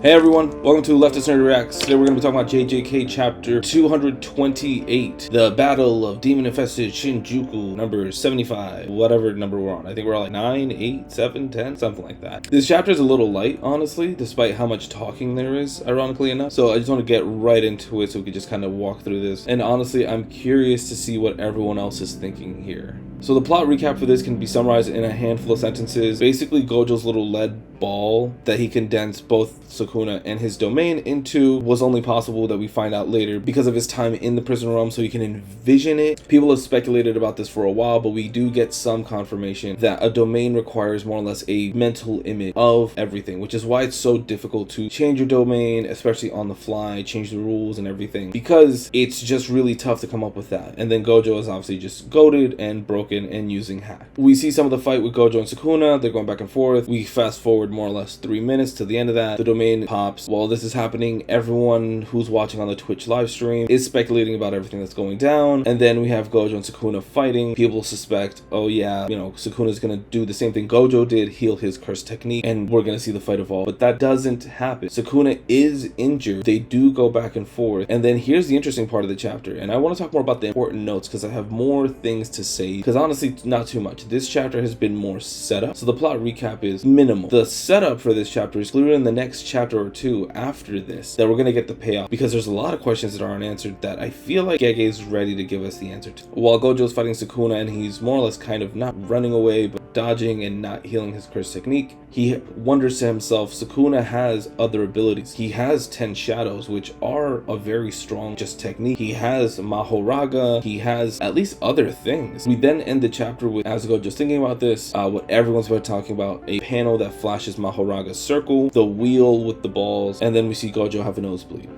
Hey everyone, welcome to Leftist Nerd Reacts. Today we're going to be talking about JJK chapter 228, the Battle of Demon Infested Shinjuku, number 75, whatever number we're on. I think we're on like 9, 8, 7, 10, something like that. This chapter is a little light, honestly, despite how much talking there is, ironically enough. So I just want to get right into it so we can just kind of walk through this. And honestly, I'm curious to see what everyone else is thinking here. So the plot recap for this can be summarized in a handful of sentences. Basically, Gojo's little lead ball that he condensed both Sukuna and his domain into was only possible, that we find out later, because of his time in the prison realm, so he can envision it. People have speculated about this for a while, but we do get some confirmation that a domain requires more or less a mental image of everything, which is why it's so difficult to change your domain, especially on the fly, change the rules and everything, because it's just really tough to come up with that. And then Gojo is obviously just goated and broken and using hack. We see some of the fight with Gojo and Sukuna. They're going back and forth. We fast forward more or less 3 minutes to the end of that. The domain pops. While this is happening, everyone who's watching on the Twitch live stream is speculating about everything that's going down. And then we have Gojo and Sukuna fighting. People suspect, oh yeah, Sukuna's gonna do the same thing Gojo did, heal his curse technique, and we're gonna see the fight evolve. But that doesn't happen. Sukuna is injured. They do go back and forth. And then here's the interesting part of the chapter. And I want to talk more about the important notes because I have more things to say. Because honestly, not too much. This chapter has been more setup. So the plot recap is minimal. The setup for this chapter is clear in the next chapter or two after this that we're going to get the payoff, because there's a lot of questions that aren't answered that I feel like Gege is ready to give us the answer to. While Gojo's fighting Sukuna and he's more or less kind of not running away but dodging and not healing his curse technique, he wonders to himself, Sukuna has other abilities. He has 10 shadows, which are a very strong just technique. He has Mahoraga. He has at least other things. We then end the chapter with, as Gojo's thinking about this, what everyone's been talking about, a panel that flashes Mahoraga's circle, the wheel with the balls, and then we see Gojo have a nosebleed.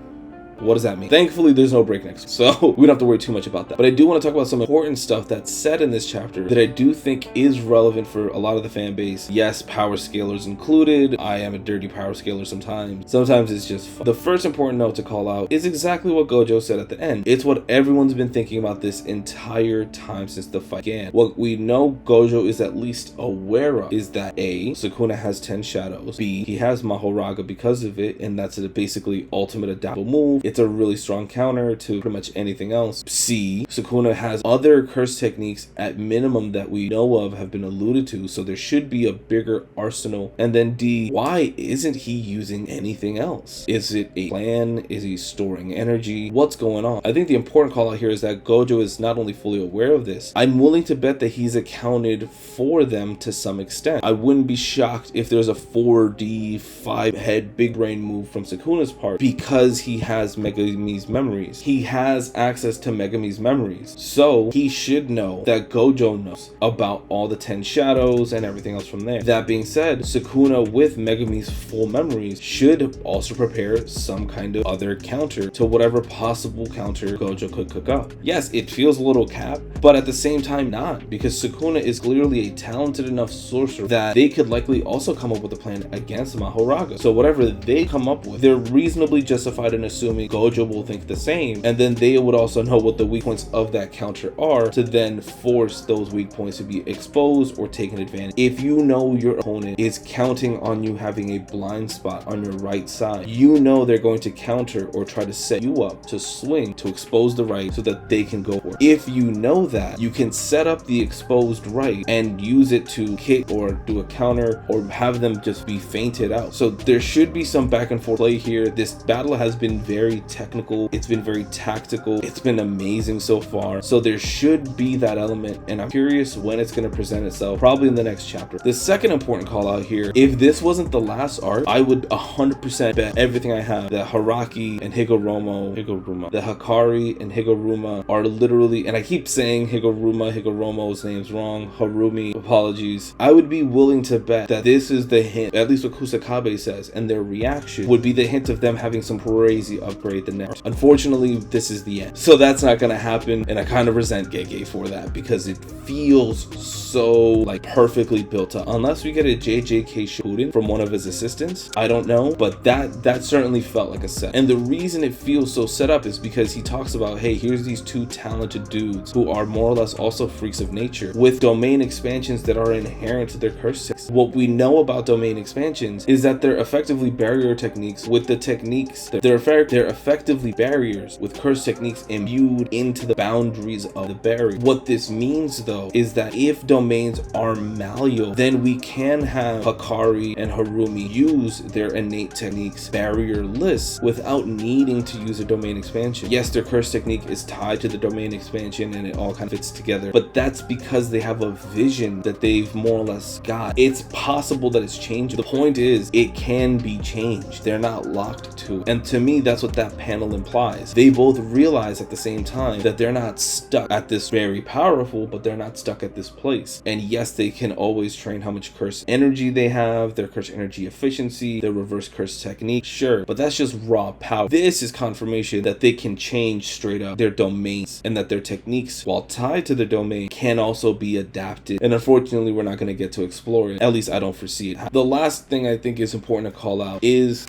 What does that mean? Thankfully, there's no breaknecks, so we don't have to worry too much about that. But I do want to talk about some important stuff that's said in this chapter that I do think is relevant for a lot of the fan base. Yes, power scalers included. I am a dirty power scaler sometimes. Sometimes it's just fun. The first important note to call out is exactly what Gojo said at the end. It's what everyone's been thinking about this entire time since the fight began. What we know Gojo is at least aware of is that A, Sukuna has 10 shadows. B, he has Mahoraga because of it, and that's a basically ultimate adaptable move. It's a really strong counter to pretty much anything else. C, Sukuna has other curse techniques at minimum that we know of, have been alluded to, so there should be a bigger arsenal. And then D, why isn't he using anything else? Is it a plan? Is he storing energy? What's going on? I think the important call out here is that Gojo is not only fully aware of this, I'm willing to bet that he's accounted for them to some extent. I wouldn't be shocked if there's a 4D 5 head big brain move from Sukuna's part, because he has Megumis memories. He has access to Megumis memories. So he should know that Gojo knows about all the 10 shadows and everything else from there. That being said, Sukuna with Megumis full memories should also prepare some kind of other counter to whatever possible counter Gojo could cook up. Yes, it feels a little cap, but at the same time not, because Sukuna is clearly a talented enough sorcerer that they could likely also come up with a plan against Mahoraga. So whatever they come up with, they're reasonably justified in assuming Gojo will think the same, and then they would also know what the weak points of that counter are to then force those weak points to be exposed or taken advantage. If you know your opponent is counting on you having a blind spot on your right side, you know they're going to counter or try to set you up to swing to expose the right so that they can go for it. If you know that, you can set up the exposed right and use it to kick or do a counter or have them just be fainted out. So there should be some back and forth play here. This battle has been very technical, it's been very tactical, it's been amazing so far, so there should be that element, and I'm curious when it's going to present itself, probably in the next chapter. The second important call out here, if this wasn't the last arc, I would 100% bet everything I have that Haraki and Higuruma, the Hakari and Higuruma are literally, and I keep saying Higuruma's name's wrong, Harumi, apologies. I would be willing to bet that this is the hint, at least what Kusakabe says, and their reaction would be the hint of them having some crazy upgrades upgrade the next. Unfortunately, this is the end. So that's not gonna happen, and I kind of resent Gege for that because it feels so like perfectly built up. Unless we get a JJK Shippuden from one of his assistants, I don't know, but that certainly felt like a set. And the reason it feels so set up is because he talks about, hey, here's these two talented dudes who are more or less also freaks of nature with domain expansions that are inherent to their curse techniques. What we know about domain expansions is that they're effectively barrier techniques with the techniques they're effectively barriers with curse techniques imbued into the boundaries of the barrier. What this means though is that if domains are malleable, then we can have Hakari and Harumi use their innate techniques barrierless without needing to use a domain expansion. Yes, their curse technique is tied to the domain expansion and it all kind of fits together, but that's because they have a vision that they've more or less got. It's possible that it's changed. The point is, it can be changed. They're not locked to it. And to me, that's what that panel implies. They both realize at the same time that they're not stuck at this very powerful, but they're not stuck at this place. And yes, they can always train how much curse energy they have, their curse energy efficiency, their reverse curse technique, sure, but that's just raw power. This is confirmation that they can change straight up their domains and that their techniques, while tied to the domain, can also be adapted. And unfortunately, we're not going to get to explore it. At least I don't foresee it. The last thing I think is important to call out is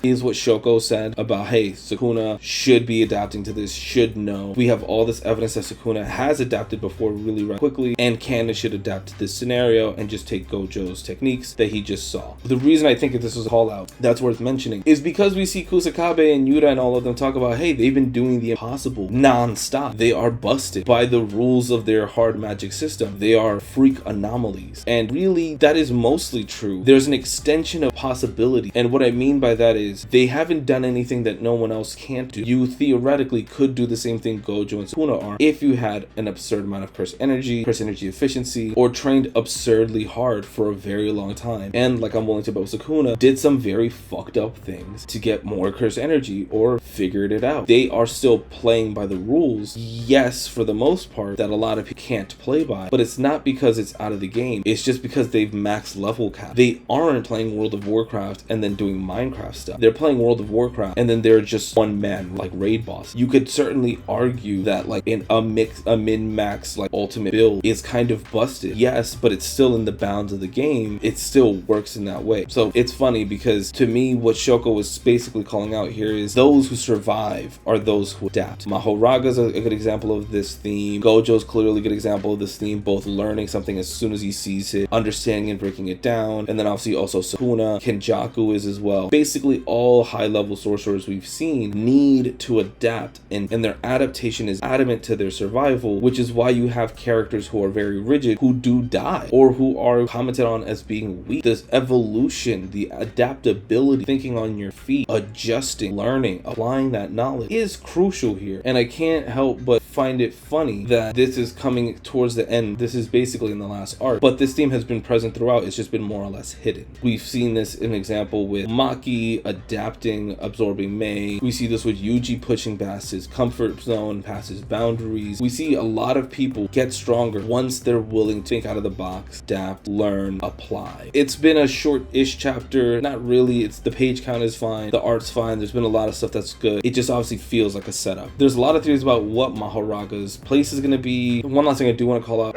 what Shoko said about, hey, Sukuna should be adapting to this, should know. We have all this evidence that Sukuna has adapted before really quickly, and Candace should adapt to this scenario and just take Gojo's techniques that he just saw. The reason I think that this was a call out that's worth mentioning is because we see Kusakabe and Yuta and all of them talk about, hey, they've been doing the impossible non-stop. They are busted by the rules of their hard magic system. They are freak anomalies. And really, that is mostly true. There's an extension of possibility. And what I mean by that is, they haven't done anything that no one else can't do. You theoretically could do the same thing Gojo and Sukuna are if you had an absurd amount of curse energy efficiency, or trained absurdly hard for a very long time. And like I'm willing to bet, Sukuna did some very fucked up things to get more curse energy or figured it out. They are still playing by the rules, yes, for the most part, that a lot of people can't play by, but it's not because it's out of the game. It's just because they've maxed level cap. They aren't playing World of Warcraft and then doing Minecraft stuff. They're playing World of Warcraft and then they're just one man, like raid boss. You could certainly argue that like in a min-max like ultimate build is kind of busted, yes, but it's still in the bounds of the game. It still works in that way. So it's funny because to me, what Shoko was basically calling out here is those who survive are those who adapt. Mahoraga's a good example of this theme. Gojo's clearly a good example of this theme, both learning something as soon as he sees it, understanding and breaking it down, and then obviously also Sukuna. Kenjaku is as well. Basically all high-level sorcerers we've seen need to adapt, and their adaptation is adamant to their survival, which is why you have characters who are very rigid who do die or who are commented on as being weak. This evolution, the adaptability, thinking on your feet, adjusting, learning, applying that knowledge is crucial here. And I can't help but find it funny that this is coming towards the end. This is basically in the last arc, but this theme has been present throughout. It's just been more or less hidden. We've seen this in an example with Maki adapting, absorbing Mei. We see this with Yuji pushing past his comfort zone, past his boundaries. We see a lot of people get stronger once they're willing to think out of the box, adapt, learn, apply. It's been a short-ish chapter. Not really. It's the page count is fine. The art's fine. There's been a lot of stuff that's good. It just obviously feels like a setup. There's a lot of theories about what Mahoraga's place is going to be. One last thing I do want to call out.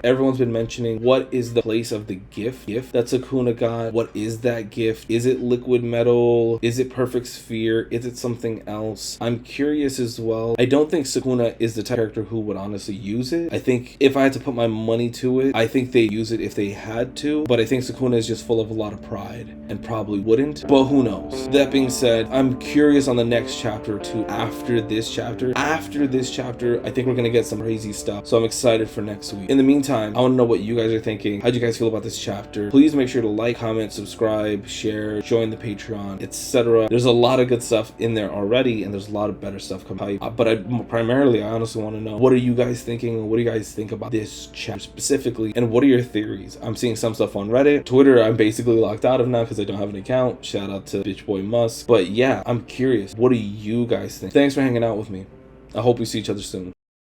Everyone's been mentioning, what is the place of the gift that Sukuna got? What is that gift? Is it liquid metal? Is it perfect sphere? Is it something else? I'm curious as well. I don't think Sukuna is the type of character who would honestly use it. I think if I had to put my money to it, I think they use it if they had to, but I think Sukuna is just full of a lot of pride and probably wouldn't, but who knows? That being said, I'm curious on the next chapter or two after this chapter. After this chapter, I think we're gonna get some crazy stuff, so I'm excited for next week. In the meantime, I want to know what you guys are thinking. How'd you guys feel about this chapter? Please make sure to like, comment, subscribe, share, join the Patreon, etc. There's a lot of good stuff in there already, and there's a lot of better stuff coming. But I honestly want to know, what are you guys thinking? What do you guys think about this chapter specifically? And what are your theories? I'm seeing some stuff on Reddit. Twitter, I'm basically locked out of now because I don't have an account. Shout out to Bitch Boy Musk. But yeah, I'm curious. What do you guys think? Thanks for hanging out with me. I hope we see each other soon.